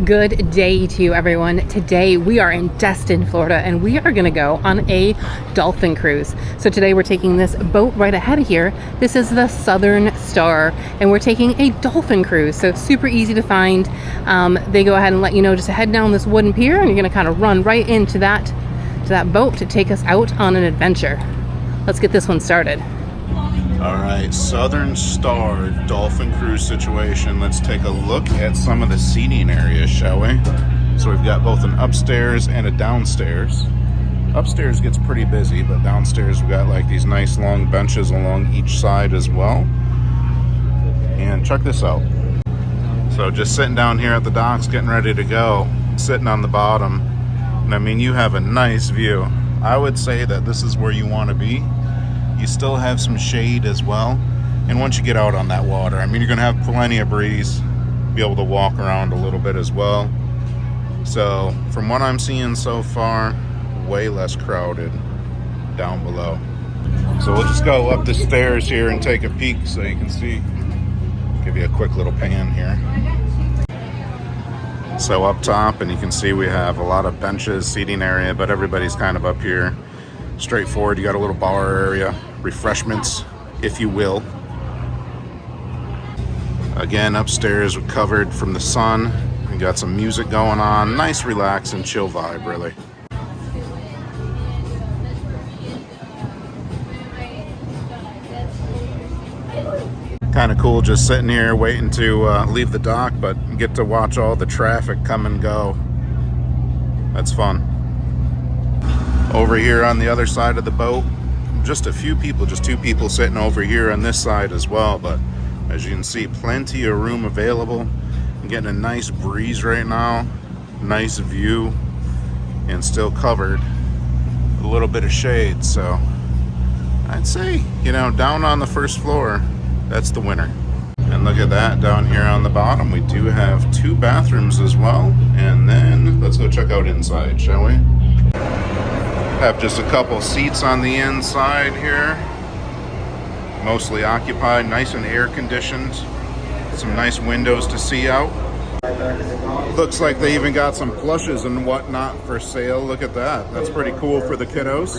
Good day to you, everyone. Today we are in Destin, Florida, and we are going to go on a dolphin cruise. So today we're taking this boat right ahead of here. This is the Southern Star, and we're taking a dolphin cruise. So super easy to find. They go ahead and let you know just to head down this wooden pier, and you're going to kind of run right into that boat to take us out on an adventure. Let's get this one started. All right, Southern Star Dolphin Cruise situation. Let's take a look at some of the seating areas, shall we? So we've got both an upstairs and a downstairs. Upstairs gets pretty busy, but downstairs we've got like these nice long benches along each side as well. And check this out. So just sitting down here at the docks, getting ready to go, sitting on the bottom. And I mean, you have a nice view. I would say that this is where you want to be. You still have some shade as well, and once you get out on that water, I mean, you're gonna have plenty of breeze, be able to walk around a little bit as well. So from what I'm seeing so far, way less crowded down below. So we'll just go up the stairs here and take a peek so you can see. Give you a quick little pan here. So up top, and you can see we have a lot of benches, seating area, but everybody's kind of up here. Straightforward. You got a little bar area, refreshments, if you will. Again, upstairs we're covered from the sun. We got some music going on. Nice, relax, and chill vibe, really. Kind of cool just sitting here waiting to leave the dock, but get to watch all the traffic come and go. That's fun. Over here on the other side of the boat, just a few people, just two people sitting over here on this side as well. But as you can see, plenty of room available. I'm getting a nice breeze right now, nice view, and still covered a little bit of shade. So I'd say, you know, down on the first floor, that's the winner. And look at that, down here on the bottom, we do have two bathrooms as well. And then let's go check out inside, shall we? Have just a couple seats on the inside here, mostly occupied, nice and air conditioned, some nice windows to see out. Looks like they even got some plushes and whatnot for sale. Look at that, that's pretty cool for the kiddos.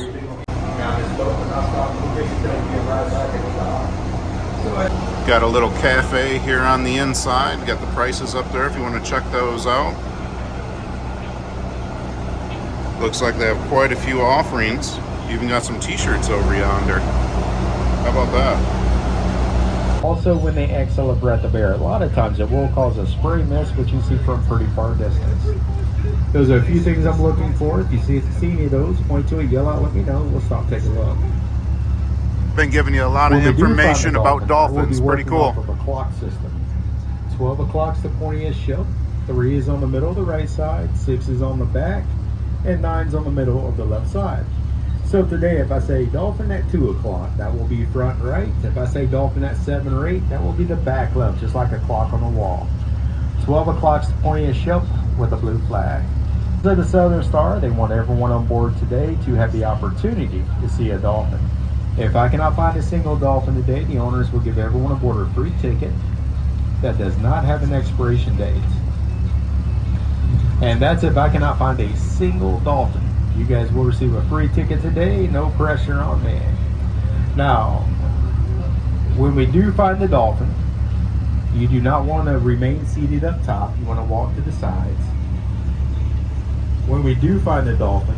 Got a little cafe here on the inside, got the prices up there if you want to check those out. Looks like they have quite a few offerings. Even got some t-shirts over yonder. How about that? Also, when they exhale a breath of air, a lot of times it will cause a spray mist, which you see from pretty far distance. Those are a few things I'm looking for. If you see any of those, point to it, yell out, let me know. We'll stop, take a look. Been giving you a lot of information about dolphins. Pretty cool. Off of a clock system. 12 o'clock's the pointiest ship. 3 is on the middle of the right side. 6 is on the back. And 9's on the middle of the left side. So today, if I say dolphin at 2 o'clock, that will be front right. If I say dolphin at 7 or 8, that will be the back left, just like a clock on the wall. 12 o'clock's the pointiest ship with a blue flag. So the Southern Star, they want everyone on board today to have the opportunity to see a dolphin. If I cannot find a single dolphin today, the owners will give everyone on board a free ticket that does not have an expiration date. And that's if I cannot find a single dolphin. You guys will receive a free ticket today, no pressure on me. Now, when we do find the dolphin, you do not want to remain seated up top. You want to walk to the sides. When we do find the dolphin,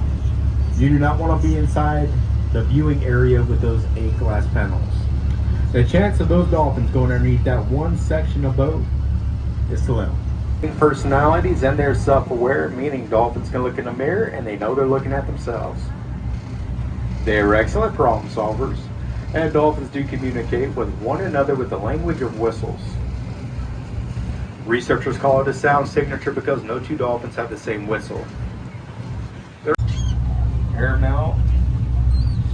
you do not want to be inside the viewing area with those 8 glass panels. The chance of those dolphins going underneath that one section of boat is slim. Personalities, and they're self-aware, meaning dolphins can look in the mirror and they know they're looking at themselves. They are excellent problem solvers, and dolphins do communicate with one another with the language of whistles. Researchers call it a sound signature because no two dolphins have the same whistle. Airmail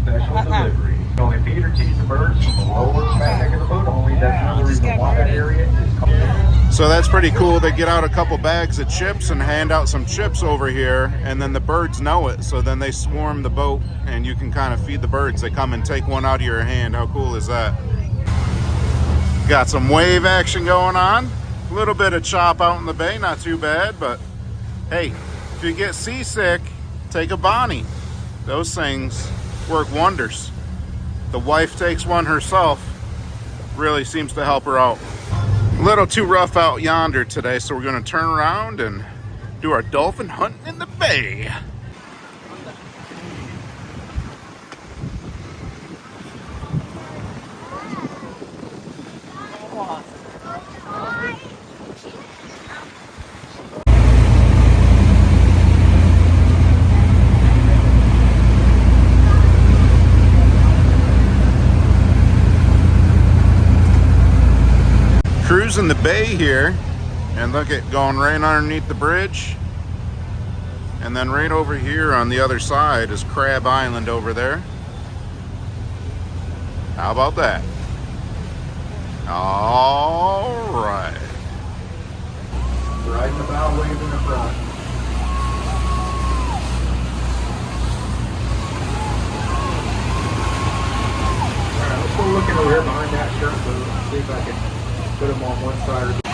special delivery. Only feed or tease the birds from the lower back deck of the boat only. That's another reason why that area is called. So that's pretty cool. They get out a couple bags of chips and hand out some chips over here, and then the birds know it. So then they swarm the boat, and you can kind of feed the birds. They come and take one out of your hand. How cool is that? Got some wave action going on. A little bit of chop out in the bay, not too bad, but hey, if you get seasick, take a Bonnie. Those things work wonders. The wife takes one herself, really seems to help her out. A little too rough out yonder today, so we're gonna turn around and do our dolphin hunting in the bay. Cruising the bay here, and look at going right underneath the bridge, and then right over here on the other side is Crab Island over there. How about that? All right. Riding the bow, waving the front. All right, let's go looking over here behind that shirt boot. See if I can put them on one side or the other.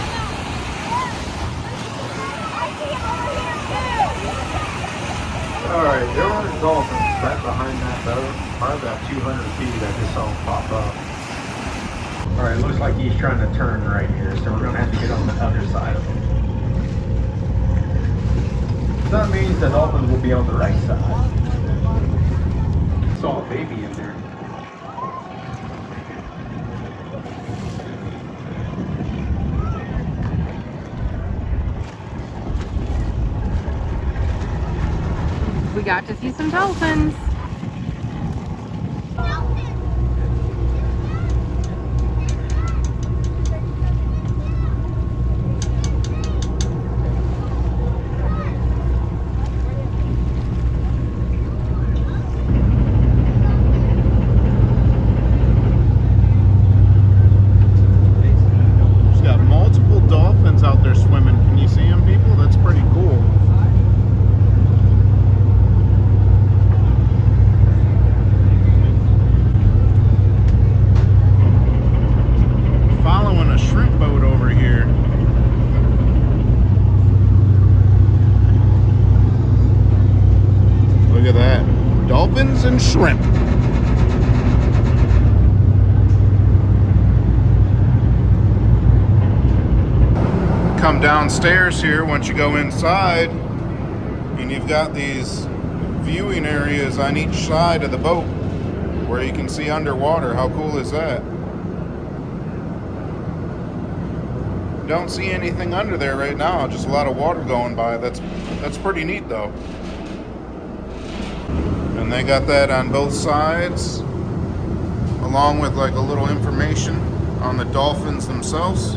Alright, there are dolphins right behind that boat. Probably about 200 feet. I just saw them pop up. Alright, looks like he's trying to turn right here, so we're going to have to get on the other side of him. So that means the dolphins will be on the right side. Saw a baby in there. We got to see some dolphins. She's got multiple dolphins out there swimming. Can you see them, people? That's pretty cool. Following a shrimp boat over here. Look at that. Dolphins and shrimp. Come downstairs here once you go inside, and you've got these viewing areas on each side of the boat where you can see underwater. How cool is that? Don't see anything under there right now, just a lot of water going by. That's pretty neat though. And they got that on both sides, along with like a little information on the dolphins themselves.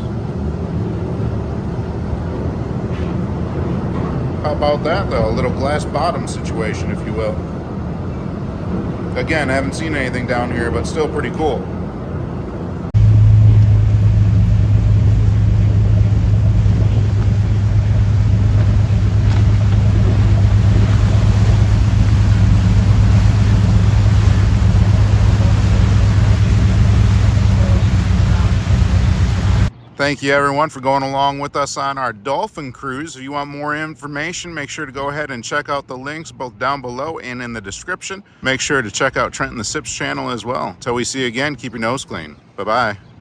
How about that though? A little glass bottom situation, if you will. Again, I haven't seen anything down here, but still pretty cool. Thank you everyone for going along with us on our dolphin cruise. If you want more information, make sure to go ahead and check out the links both down below and in the description. Make sure to check out Trent and the Sips channel as well. Till we see you again, keep your nose clean. Bye-bye.